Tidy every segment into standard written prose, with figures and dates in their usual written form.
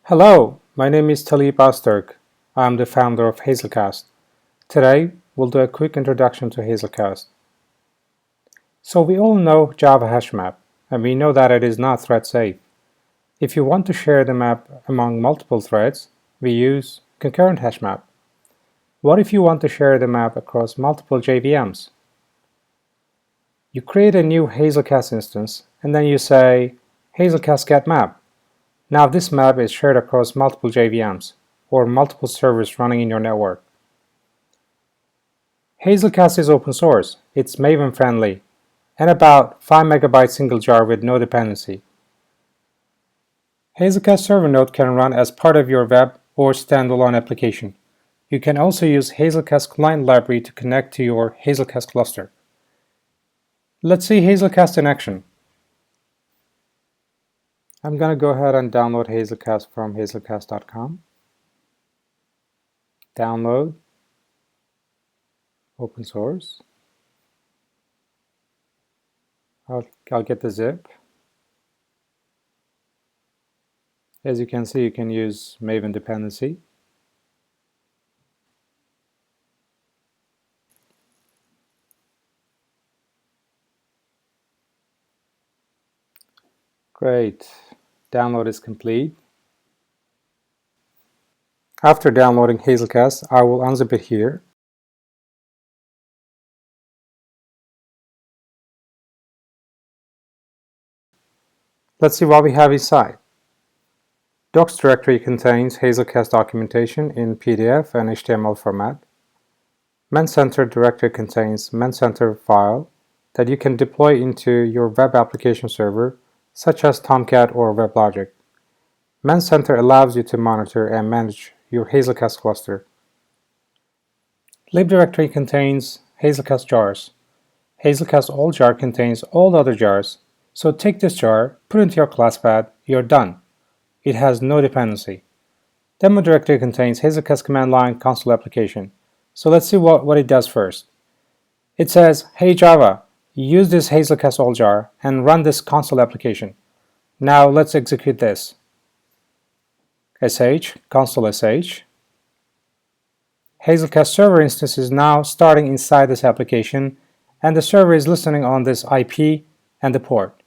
Hello, my name is Talip Ozturk. I'm the founder of Hazelcast. Today, we'll do a quick introduction to Hazelcast. So we all know Java hash map, and we know that it is not thread safe. If you want to share the map among multiple threads, we use concurrent hash map. What if you want to share the map across multiple JVMs? You create a new Hazelcast instance, and then you say, Hazelcast get map. Now this map is shared across multiple JVMs, or multiple servers running in your network. Hazelcast is open source, it's Maven friendly, and about 5 MB single jar with no dependency. Hazelcast server node can run as part of your web or standalone application. You can also use Hazelcast client library to connect to your Hazelcast cluster. Let's see Hazelcast in action. I'm going to go ahead and download Hazelcast from hazelcast.com. Download, open source. I'll get the zip. As you can see, you can use Maven dependency. Great. Download is complete. After downloading Hazelcast, I will unzip it here. Let's see what we have inside. Docs directory contains Hazelcast documentation in PDF and HTML format. Men-Center directory contains Men-Center file that you can deploy into your web application server, such as Tomcat or WebLogic. Men-Center allows you to monitor and manage your Hazelcast cluster. Lib directory contains Hazelcast jars. Hazelcast all jar contains all other jars, so take this jar, put it into your class path, you're done. It has no dependency. Demo directory contains Hazelcast command line console application. So let's see what it does first. It says, hey Java, use this Hazelcast all jar and run this console application. Now let's execute this. sh, console sh. Hazelcast server instance is now starting inside this application, and the server is listening on this IP and the port.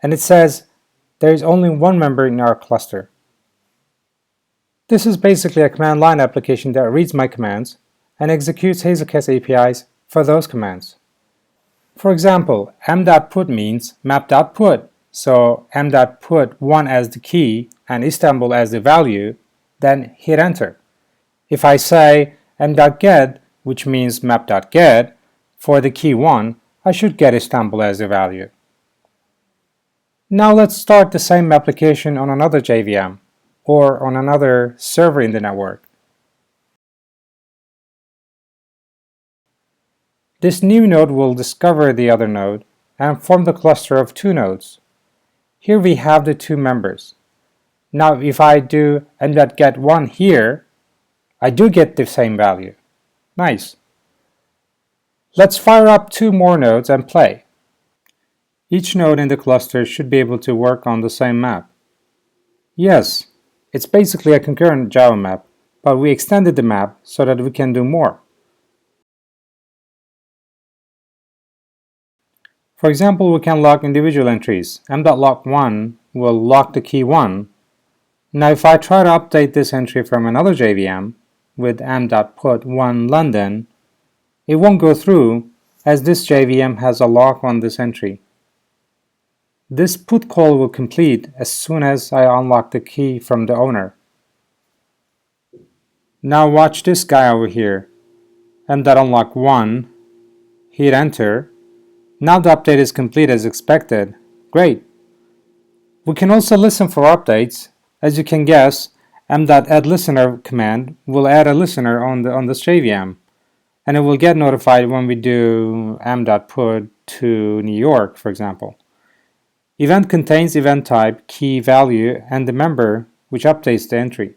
And it says, there is only one member in our cluster. This is basically a command line application that reads my commands and executes Hazelcast APIs for those commands. For example, m.put means map.put, so m.put 1 as the key and Istanbul as the value, then hit enter. If I say m.get, which means map.get, for the key 1, I should get Istanbul as the value. Now let's start the same application on another JVM or on another server in the network. This new node will discover the other node and form the cluster of two nodes. Here we have the two members. Now if I do m.get1 here, I do get the same value. Nice. Let's fire up two more nodes and play. Each node in the cluster should be able to work on the same map. Yes, it's basically a concurrent Java map, but we extended the map so that we can do more. For example, we can lock individual entries. m.lock1 will lock the key 1. Now if I try to update this entry from another JVM with m.put1 London, it won't go through as this JVM has a lock on this entry. This put call will complete as soon as I unlock the key from the owner. Now watch this guy over here. m.unlock1, hit enter. Now the update is complete as expected. Great. We can also listen for updates. As you can guess, m.addListener command will add a listener on this JVM, and it will get notified when we do m.put to New York, for example. Event contains event type, key value, and the member, which updates the entry.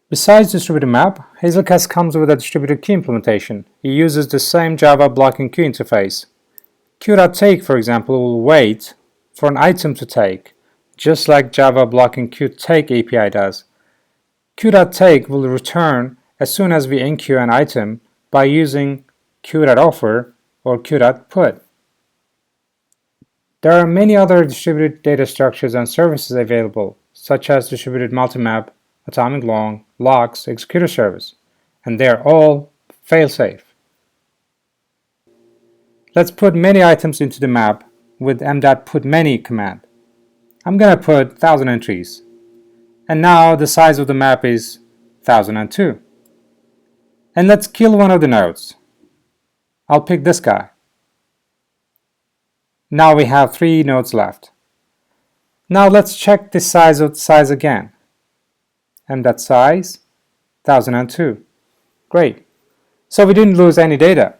Besides distributed map, Hazelcast comes with a distributed key implementation. It uses the same Java blocking queue interface. Queue.take, for example, will wait for an item to take just like Java blocking queueTake API does. Queue.take will return as soon as we enqueue an item by using queue.offer or queue.put. There are many other distributed data structures and services available, such as distributed multimap, atomic long, locks, executor service, and they are all fail-safe. Let's put many items into the map with m.putMany command. I'm going to put 1000 entries. And now the size of the map is 1002. And let's kill one of the nodes. I'll pick this guy. Now we have 3 nodes left. Now let's check the size again. M.size 1002. Great. So we didn't lose any data.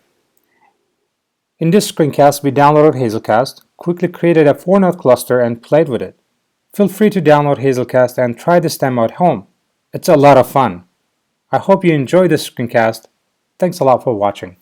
In this screencast, we downloaded Hazelcast, quickly created a 4-node cluster and played with it. Feel free to download Hazelcast and try this demo at home. It's a lot of fun. I hope you enjoyed this screencast. Thanks a lot for watching.